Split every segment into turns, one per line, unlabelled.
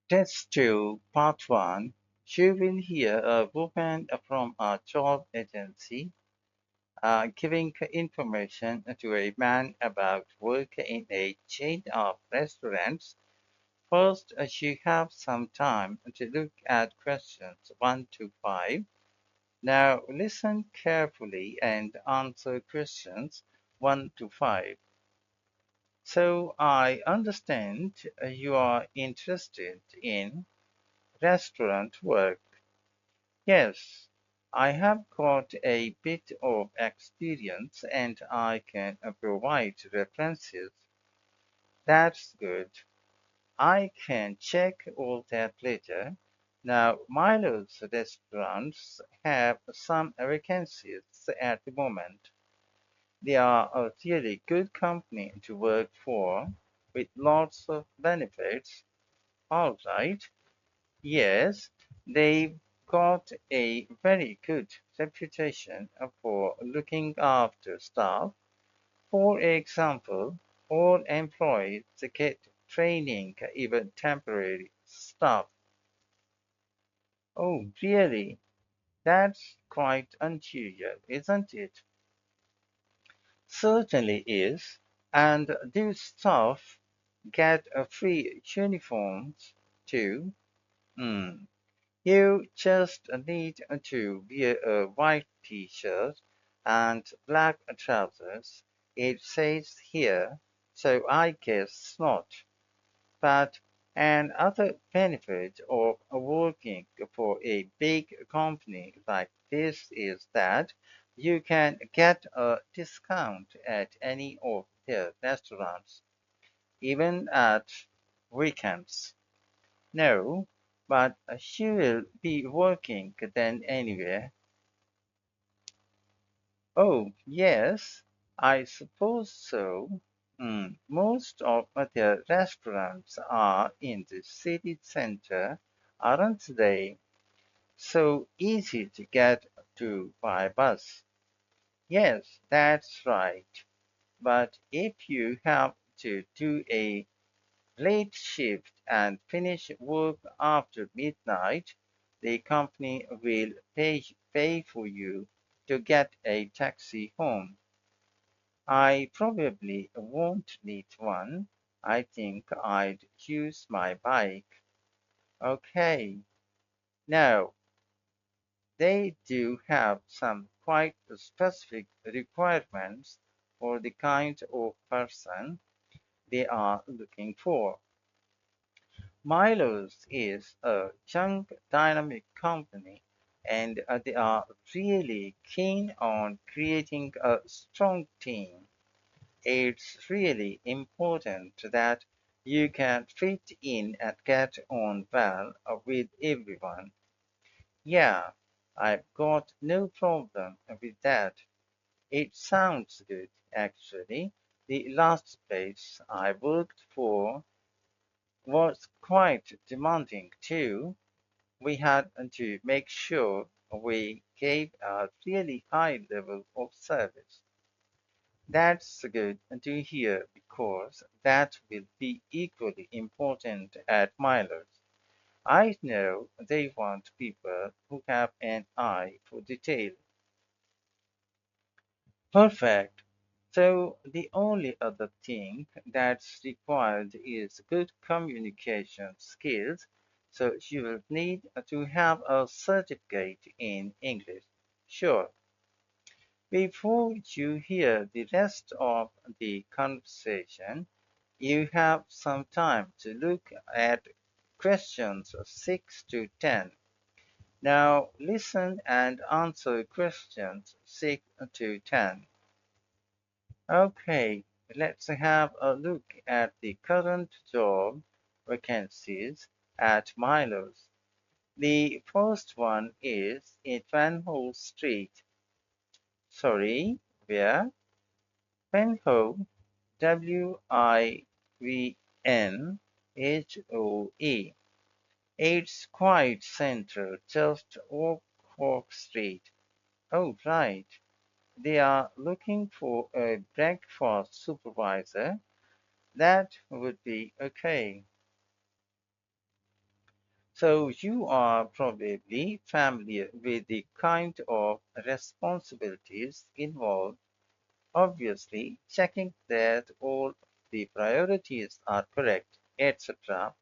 Test 2, Part 1. You will hear a woman from a job agency giving information to a man about work in a chain of restaurants. First, you have some time to look at questions 1 to 5. Now, listen carefully and answer questions 1 to 5. So, I understand you are interested in restaurant work. Yes, I have got a bit of experience and I can provide references. That's good. I can check all that later. Now, Milo's restaurants have some vacancies at the moment. They are a really good company to work for with lots of benefits. All right. Yes, they've got a very good reputation for looking after staff. For example, all employees get training, even temporary staff. Oh, really? That's quite unusual, isn't it? Certainly is. And these staff get a free uniforms too. Hmm. You just need to wear a white t-shirt and black trousers. It says here, so I guess not. But another benefit of working for a big company like this is that you can get a discount at any of their restaurants, even at weekends. No, but she will be working then anyway. Oh, yes, I suppose so. Most of their restaurants are in the city center, aren't they? So easy to get to by bus. Yes, that's right. But if you have to do a late shift and finish work after midnight, the company will pay for you to get a taxi home. I probably won't need one. I think I'd use my bike. Okay. Now, they do have some quite specific requirements for the kind of person they are looking for. Milo's is a young, dynamic company, and they are really keen on creating a strong team. It's really important that you can fit in and get on well with everyone. Yeah, I've got no problem with that. It sounds good, actually. The last place I worked for was quite demanding too. We had to make sure we gave a really high level of service. That's good to hear because that will be equally important at Miller's. I know they want people who have an eye for detail. Perfect. So the only other thing that's required is good communication skills. So you will need to have a certificate in English. Sure. Before you hear the rest of the conversation, you have some time to look at questions 6 to 10. Now listen and answer questions 6 to 10. Okay, let's have a look at the current job vacancies at Milo's. The first one is in Vanhoe Street. Sorry, where? Vanhoe, Winwhoe. It's quite central, just off Cork Street. Oh, right. They are looking for a breakfast supervisor. That would be okay. So you are probably familiar with the kind of responsibilities involved, obviously checking that all the priorities are correct, etc.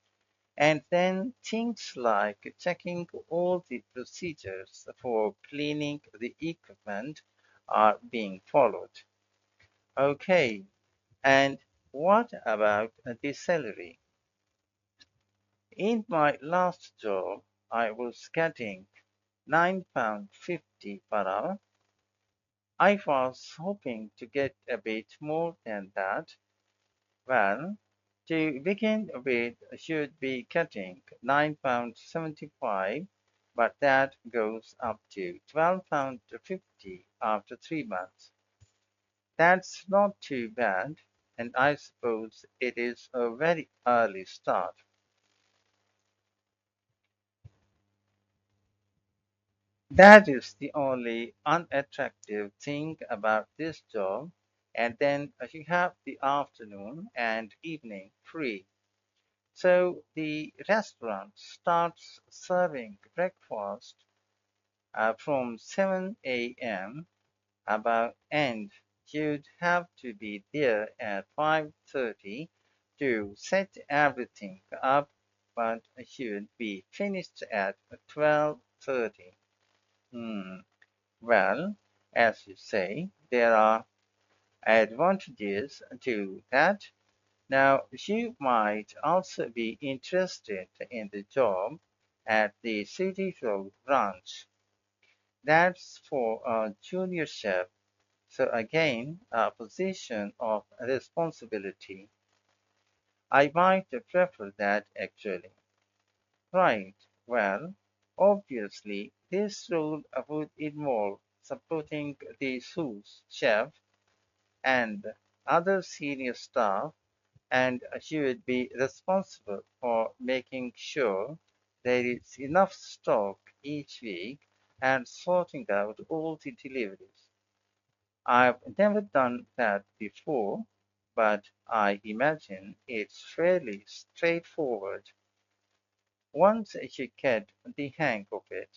And then things like checking all the procedures for cleaning the equipment are being followed. Okay, and what about the salary? In my last job, I was getting £9.50 per hour. I was hoping to get a bit more than that. Well, to begin with, should be getting £9.75, but that goes up to £12.50 after 3 months. That's not too bad, and I suppose it is a very early start. That is the only unattractive thing about this job. And then you have the afternoon and evening free. So the restaurant starts serving breakfast from 7 a.m. about and you'd have to be there at 5:30 to set everything up, but you'd be finished at 12:30. Hmm. Well, as you say, there are advantages to that. Now, you might also be interested in the job at the City Road branch. That's for a junior chef, so again, a position of responsibility. I might prefer that actually. Right, well, obviously, this role would involve supporting the sous chef and other senior staff, and she would be responsible for making sure there is enough stock each week and sorting out all the deliveries. I've never done that before, but I imagine it's fairly straightforward once you get the hang of it.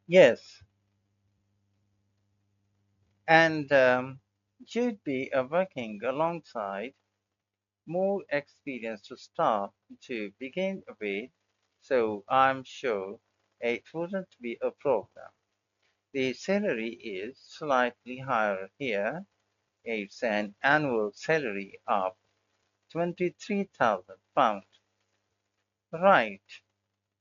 Yes, and you'd be working alongside more experienced staff to begin with, so I'm sure it wouldn't be a problem. The salary is slightly higher here. It's an annual salary of £23,000. Right,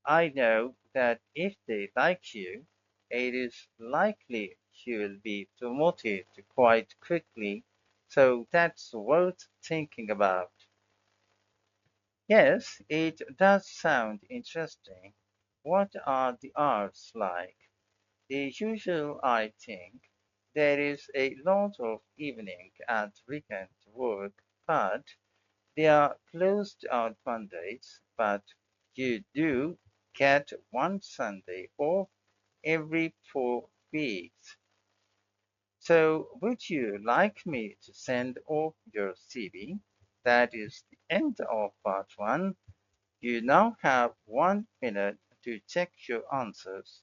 I know that if they like you, it is likely you'll be promoted quite quickly, so that's worth thinking about. Yes, it does sound interesting. What are the hours like? The usual, I think. There is a lot of evening and weekend work, but they are closed on Mondays. But you do get one Sunday off every 4 weeks. So, would you like me to send off your CV? That is the end of part one. You now have 1 minute to check your answers.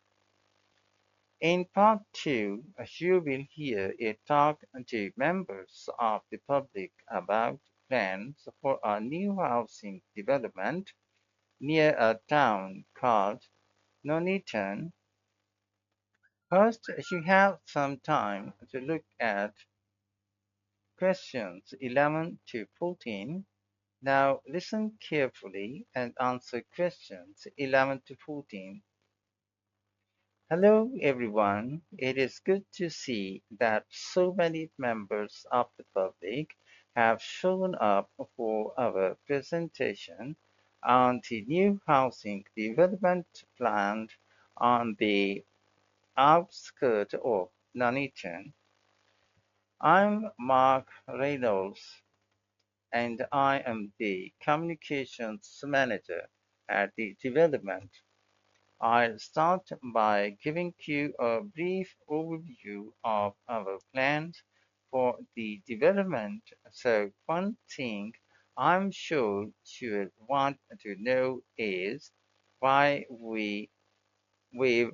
In part two, you will hear a talk to members of the public about plans for a new housing development near a town called Nuneaton. First, you have some time to look at questions 11 to 14. Now listen carefully and answer questions 11 to 14. Hello, everyone. It is good to see that so many members of the public have shown up for our presentation on the new housing development plan on the outskirts of Nuneaton. I'm Mark Reynolds, and I am the communications manager at the development. I'll start by giving you a brief overview of our plans for the development. So, one thing I'm sure you'll want to know is why we've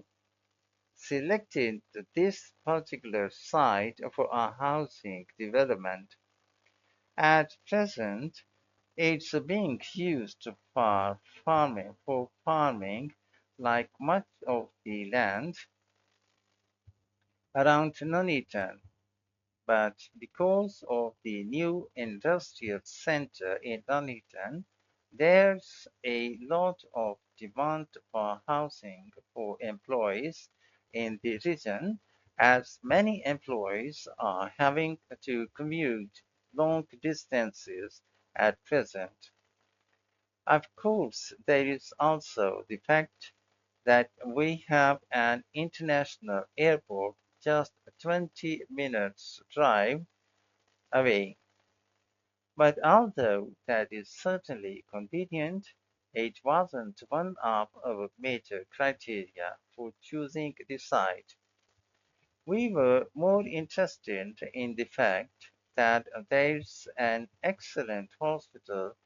selected this particular site for our housing development. At present, it's being used for farming, like much of the land around Nuneaton. But because of the new industrial center in Nuneaton, there's a lot of demand for housing for employees in the region, as many employees are having to commute long distances at present. Of course, there is also the fact that we have an international airport just 20 minutes drive away. But although that is certainly convenient, it wasn't one of our major criteria for choosing the site. We were more interested in the fact that there's an excellent hospital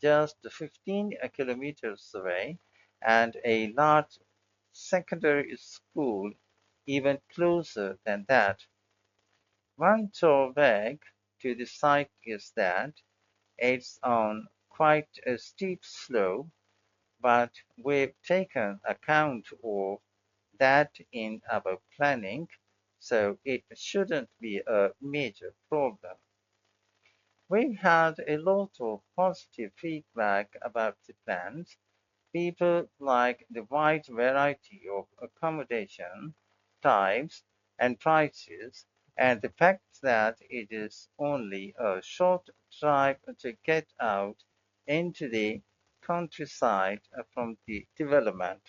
just 15 kilometers away and a large secondary school even closer than that. One drawback to the site is that it's on quite a steep slope, but we've taken account of that in our planning, so it shouldn't be a major problem. We've had a lot of positive feedback about the plans. People like the wide variety of accommodation types and prices, and the fact that it is only a short drive to get out into the countryside from the development.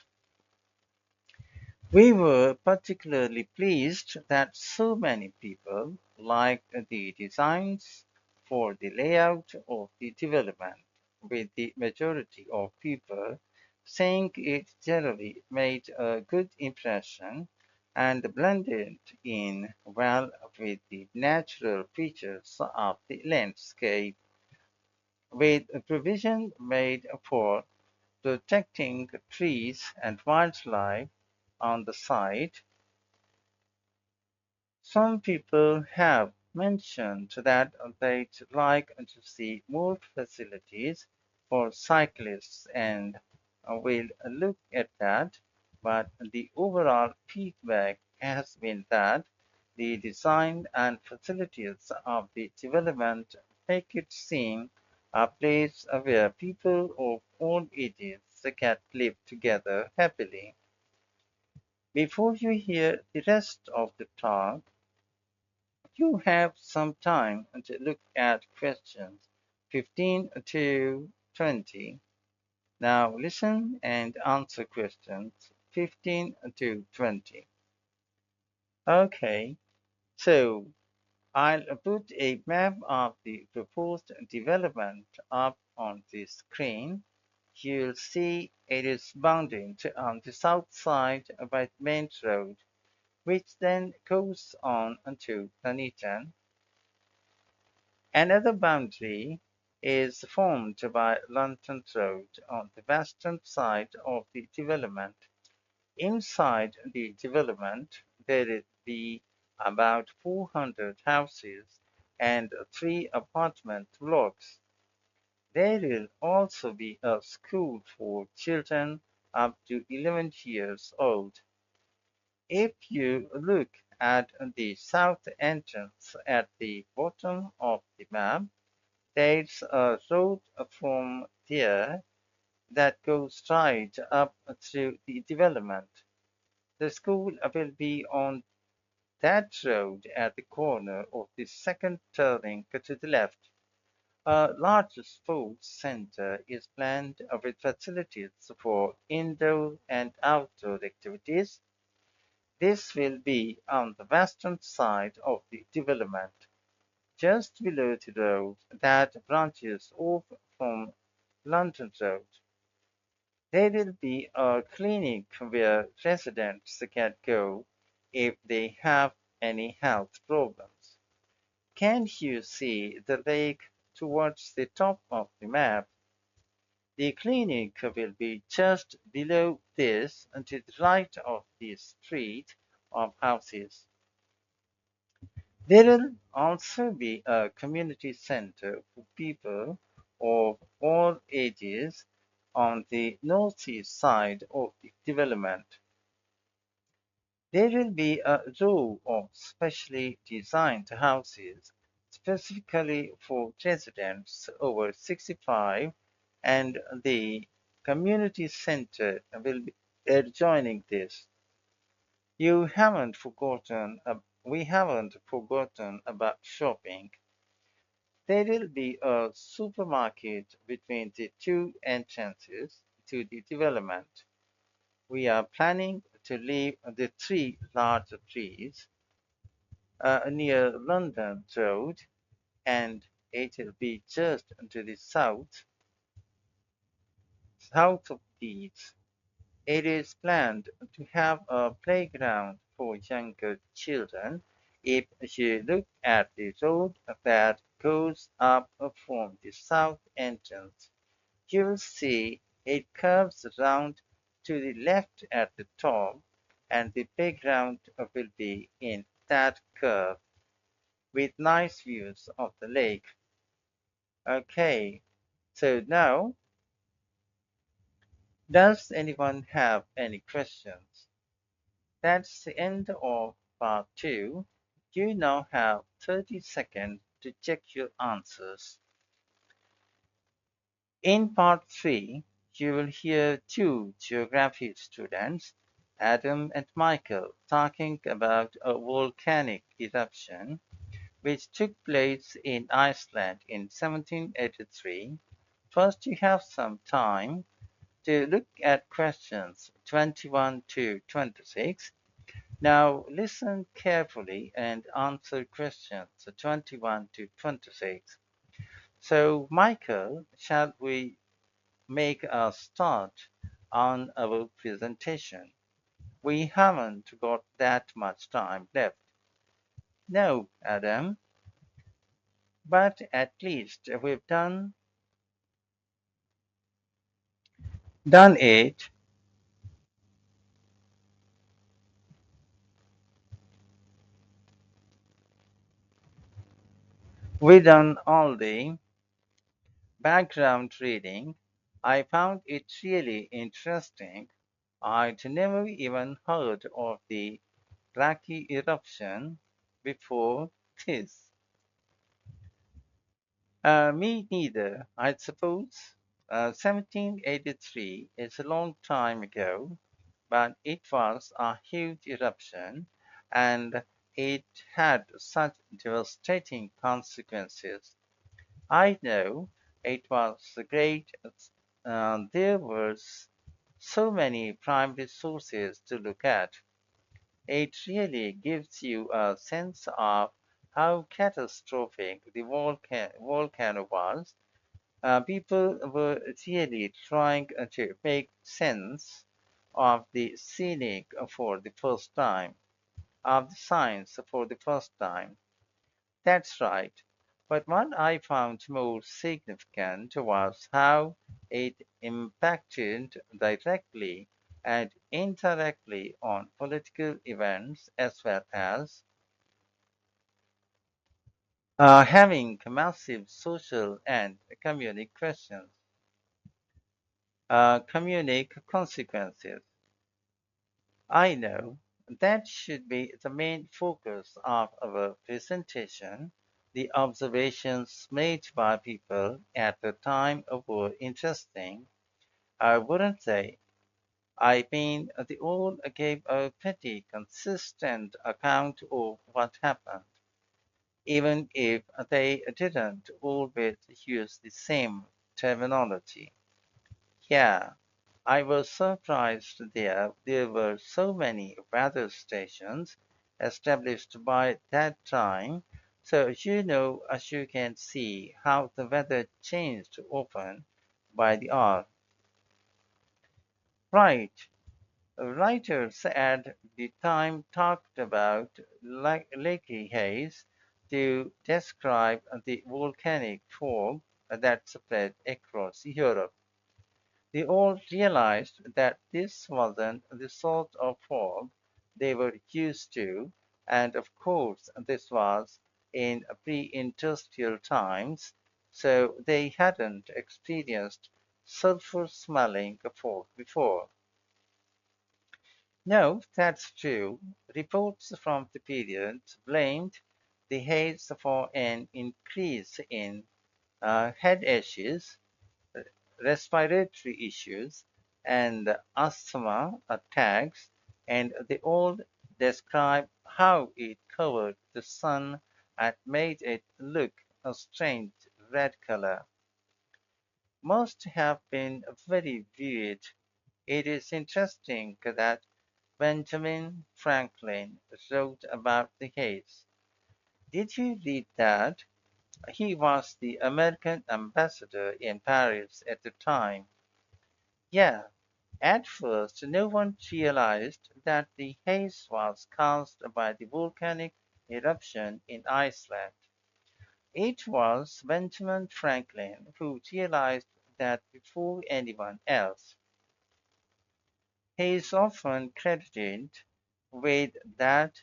We were particularly pleased that so many people liked the designs for the layout of the development, with the majority of people saying it generally made a good impression and blended in well with the natural features of the landscape, with provision made for protecting trees and wildlife on the site. Some people have mentioned that they'd like to see more facilities for cyclists, and we'll look at that. But the overall feedback has been that the design and facilities of the development make it seem a place where people of all ages can live together happily. Before you hear the rest of the talk, you have some time to look at questions 15 to 20. Now listen and answer questions 15 to 20. Okay, so I'll put a map of the proposed development up on the screen. You'll see it is bounded on the south side by the main road, which then goes on to Nuneaton. Another boundary is formed by London Road on the western side of the development. Inside the development, there will be about 400 houses and three apartment blocks. There will also be a school for children up to 11 years old. If you look at the south entrance at the bottom of the map, there's a road from there that goes right up through the development. The school will be on that road at the corner of the second turning to the left. A large sports center is planned with facilities for indoor and outdoor activities. This will be on the western side of the development, just below the road that branches off from London Road. There will be a clinic where residents can go if they have any health problems. Can you see the lake towards the top of the map? The clinic will be just below this and to the right of the street of houses. There will also be a community center for people of all ages on the northeast side of the development. There will be a row of specially designed houses specifically for residents over 65, and the community center will be adjoining this. We haven't forgotten about shopping. There will be a supermarket between the two entrances to the development. We are planning to leave the three large trees near London Road, and it will be just to the south of these. It is planned to have a playground for younger children. If you look at the road that goes up from the south entrance, you will see it curves around to the left at the top, and the playground will be in that curve with nice views of the lake. Okay, so now, does anyone have any questions? That's the end of part 2. You now have 30 seconds to check your answers. In part 3, you will hear two geography students, Adam and Michael, talking about a volcanic eruption which took place in Iceland in 1783. First, you have some time to look at questions 21 to 26. Now listen carefully and answer questions 21 to 26. So, Michael, shall we make a start on our presentation? We haven't got that much time left. No, Adam, but at least we've done it. We've done all the background reading. I found it really interesting. I'd never even heard of the Rocky eruption before this. Me neither, I suppose. 1783 is a long time ago, but it was a huge eruption and it had such devastating consequences. I know it was great. There were so many primary sources to look at. It really gives you a sense of how catastrophic the volcano was. People were really trying to make sense of the scenic for the first time, of the science for the first time. That's right. But what I found more significant was how it impacted directly and indirectly on political events as well as having massive social and communic consequences. I know that should be the main focus of our presentation. The observations made by people at the time were interesting, wouldn't they? I mean, they all gave a pretty consistent account of what happened, even if they didn't always use the same terminology. Yeah, I was surprised there were so many weather stations established by that time. So as you can see how the weather changed often by the hour. Right. Writers at the time talked about Lakey haze to describe the volcanic fog that spread across Europe. They all realized that this wasn't the sort of fog they were used to, and of course, this was in pre-industrial times, so they hadn't experienced sulfur-smelling fog before. No, that's true. Reports from the period blamed the haze for an increase in head issues, respiratory issues, and asthma attacks, and they all describe how it covered the sun and made it look a strange red color. Must have been very weird. It is interesting that Benjamin Franklin wrote about the haze. Did you read that? He was the American ambassador in Paris at the time. Yeah, at first no one realized that the haze was caused by the volcanic eruption in Iceland. It was Benjamin Franklin who realized that before anyone else. He is often credited with that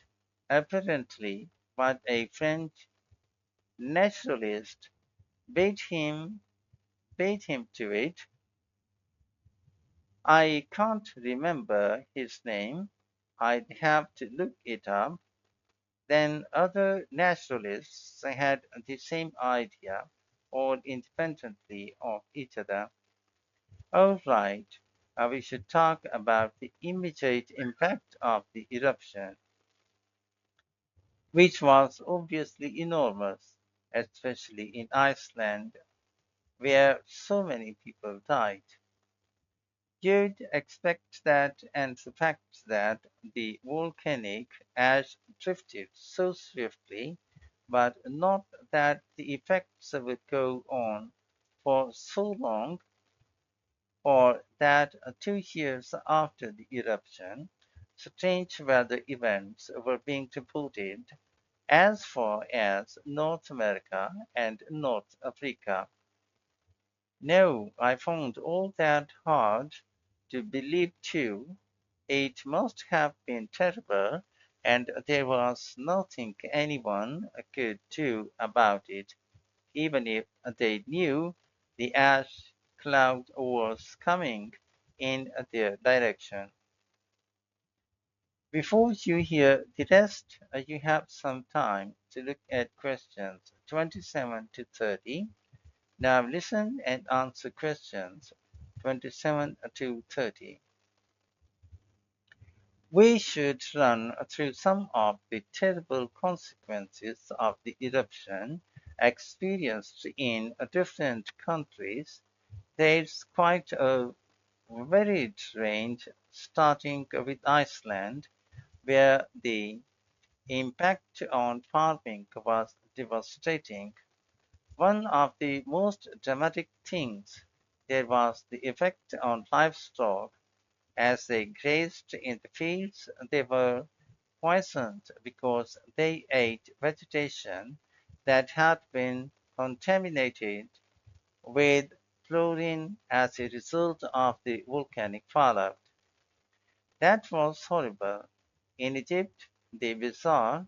apparently, but a French naturalist beat him beat him to it. I can't remember his name. I'd have to look it up. Then other naturalists had the same idea, all independently of each other. All right, we should talk about the immediate impact of the eruption, which was obviously enormous, especially in Iceland, where so many people died. You'd expect that, and the fact that the volcanic ash drifted so swiftly, but not that the effects would go on for so long, or that 2 years after the eruption, strange weather events were being reported as far as North America and North Africa. No, I found all that hard to believe too. It must have been terrible, and there was nothing anyone could do about it, even if they knew the ash cloud was coming in their direction. Before you hear the rest, you have some time to look at questions 27 to 30. Now listen and answer questions 27 to 30. We should run through some of the terrible consequences of the eruption experienced in different countries. There's quite a varied range, starting with Iceland, where the impact on farming was devastating. One of the most dramatic things there was the effect on livestock. As they grazed in the fields, they were poisoned because they ate vegetation that had been contaminated with chlorine as a result of the volcanic fallout. That was horrible. In Egypt, the bizarre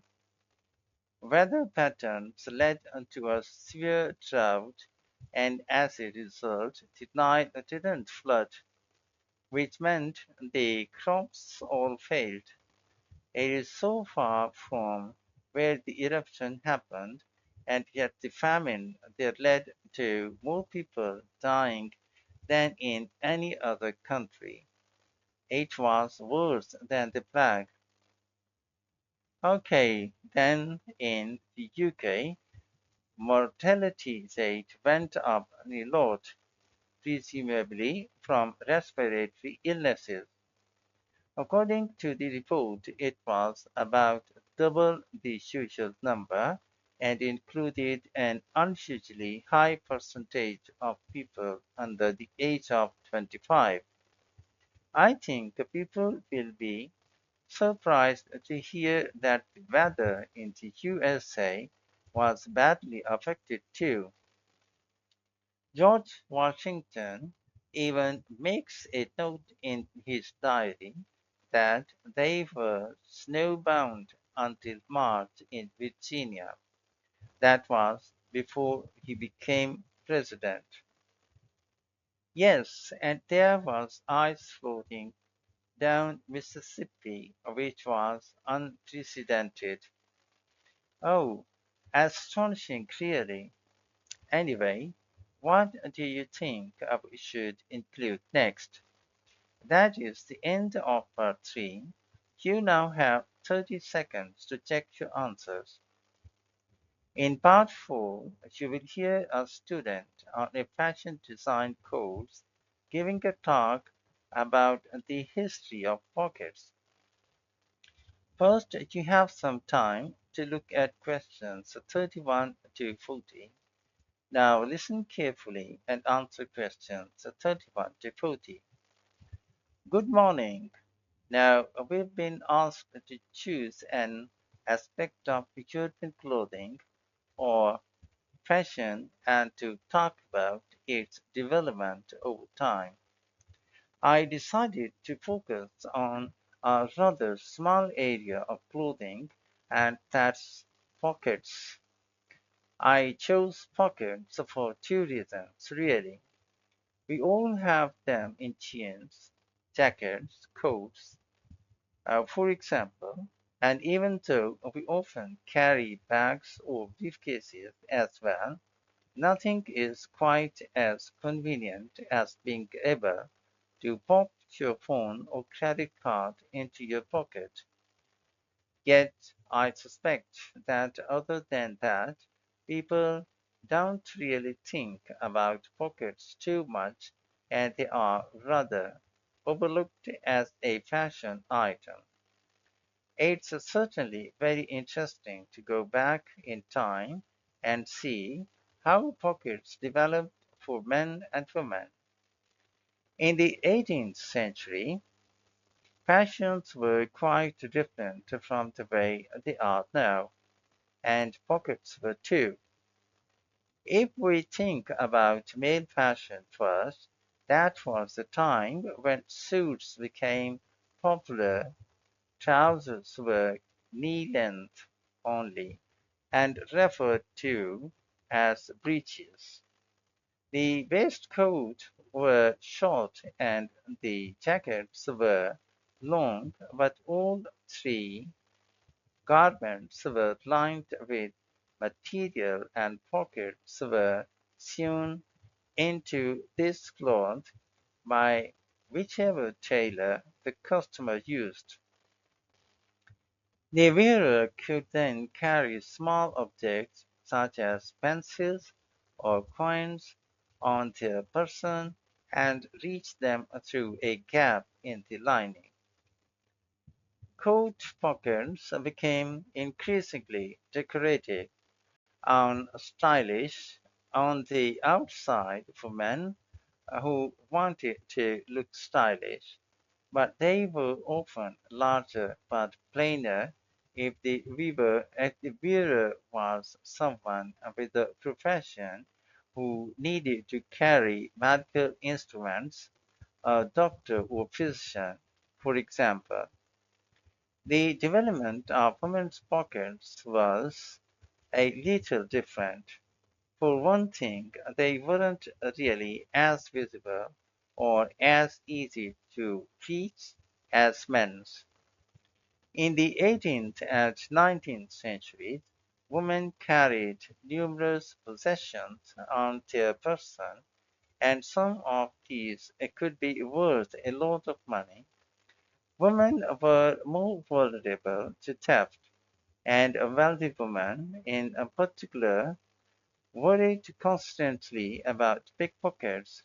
weather patterns led to a severe drought, and as a result, the Nile didn't flood, which meant the crops all failed. It is so far from where the eruption happened, and yet the famine there led to more people dying than in any other country. It was worse than the plague. Okay, then in the UK, mortality rate went up a lot, presumably from respiratory illnesses. According to the report, it was about double the usual number and included an unusually high percentage of people under the age of 25. I think people will be surprised to hear that the weather in the USA was badly affected too. George Washington even makes a note in his diary that they were snowbound until March in Virginia. That was before he became president. Yes, and there was ice floating down Mississippi, which was unprecedented. Oh, astonishing, really. Anyway, what do you think we should include next? That is the end of part 3. You now have 30 seconds to check your answers. In part 4, you will hear a student on a fashion design course giving a talk about the history of pockets. First, you have some time to look at questions 31 to 40. Now listen carefully and answer questions 31 to 40. Good morning. Now we've been asked to choose an aspect of European clothing or fashion and to talk about its development over time. I decided to focus on a rather small area of clothing, and that's pockets. I chose pockets for two reasons, really. We all have them in jeans, jackets, coats, for example, and even though we often carry bags or briefcases as well, nothing is quite as convenient as being able to pop your phone or credit card into your pocket. Yet, I suspect that other than that, people don't really think about pockets too much and they are rather overlooked as a fashion item. It's certainly very interesting to go back in time and see how pockets developed for men and women. In the 18th century, fashions were quite different from the way they are now, and pockets were too. If we think about male fashion first, that was the time when suits became popular, trousers were knee length only, and referred to as breeches. The waistcoats were short and the jackets were long, but all three garments were lined with material and pockets were sewn into this cloth by whichever tailor the customer used. The wearer could then carry small objects such as pencils or coins on their person and reach them through a gap in the lining. Coat pockets became increasingly decorative and stylish on the outside for men who wanted to look stylish, but they were often larger but plainer if the wearer was someone with a profession who needed to carry medical instruments, a doctor or physician, for example. The development of women's pockets was a little different. For one thing, they weren't really as visible or as easy to reach as men's. In the 18th and 19th centuries, women carried numerous possessions on their person, and some of these could be worth a lot of money. Women were more vulnerable to theft, and a wealthy woman, in particular, worried constantly about pickpockets.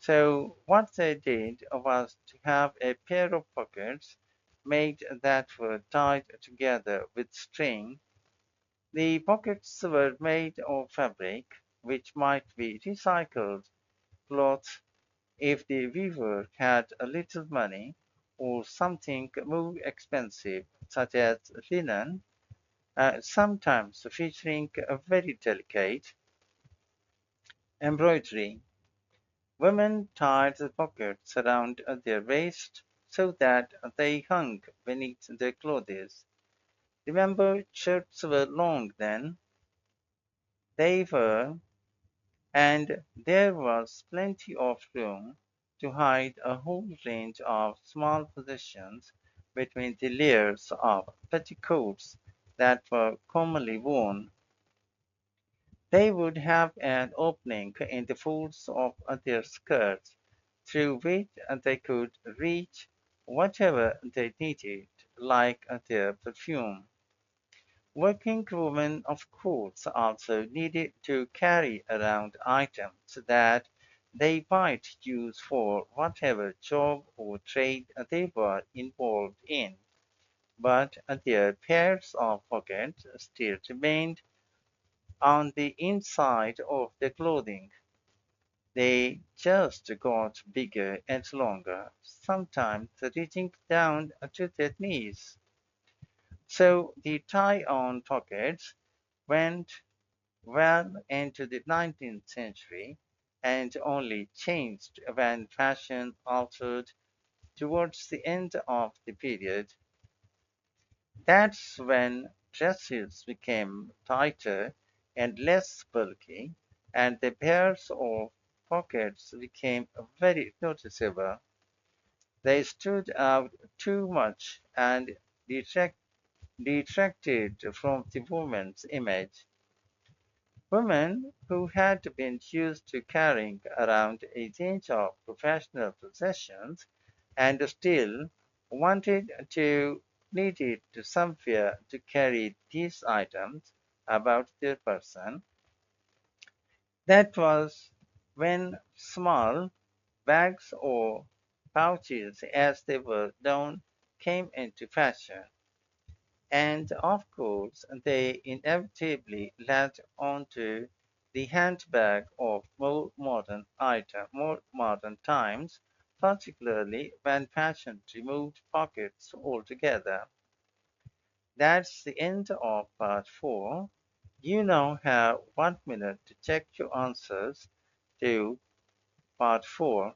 So what they did was to have a pair of pockets made that were tied together with string. The pockets were made of fabric, which might be recycled cloth If the viewer had a little money or something more expensive, such as linen, sometimes featuring a very delicate embroidery, women tied the pockets around their waist so that they hung beneath their clothes. Remember, shirts were long then. They were, and there was plenty of room to hide a whole range of small possessions between the layers of petticoats that were commonly worn. They would have an opening in the folds of their skirts through which they could reach whatever they needed, like their perfume. Working women, of course, also needed to carry around items that they might use for whatever job or trade they were involved in, but their pairs of pockets still remained on the inside of the clothing. They just got bigger and longer, sometimes reaching down to their knees. So the tie-on pockets went well into the 19th century and only changed when fashion altered towards the end of the period. That's when dresses became tighter and less bulky, and the pairs of pockets became very noticeable. They stood out too much and detracted from the woman's image. Women who had been used to carrying around a range of professional possessions and still wanted to needed somewhere to carry these items about their person. That was when small bags or pouches, as they were known, came into fashion. And of course, they inevitably led onto the handbag of more modern times, particularly when fashion removed pockets altogether. That's the end of part 4. You now have 1 minute to check your answers to part 4.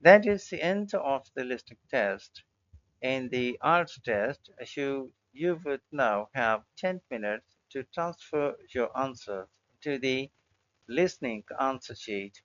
That is the end of the listening test. In the IELTS test, you would now have 10 minutes to transfer your answers to the listening answer sheet.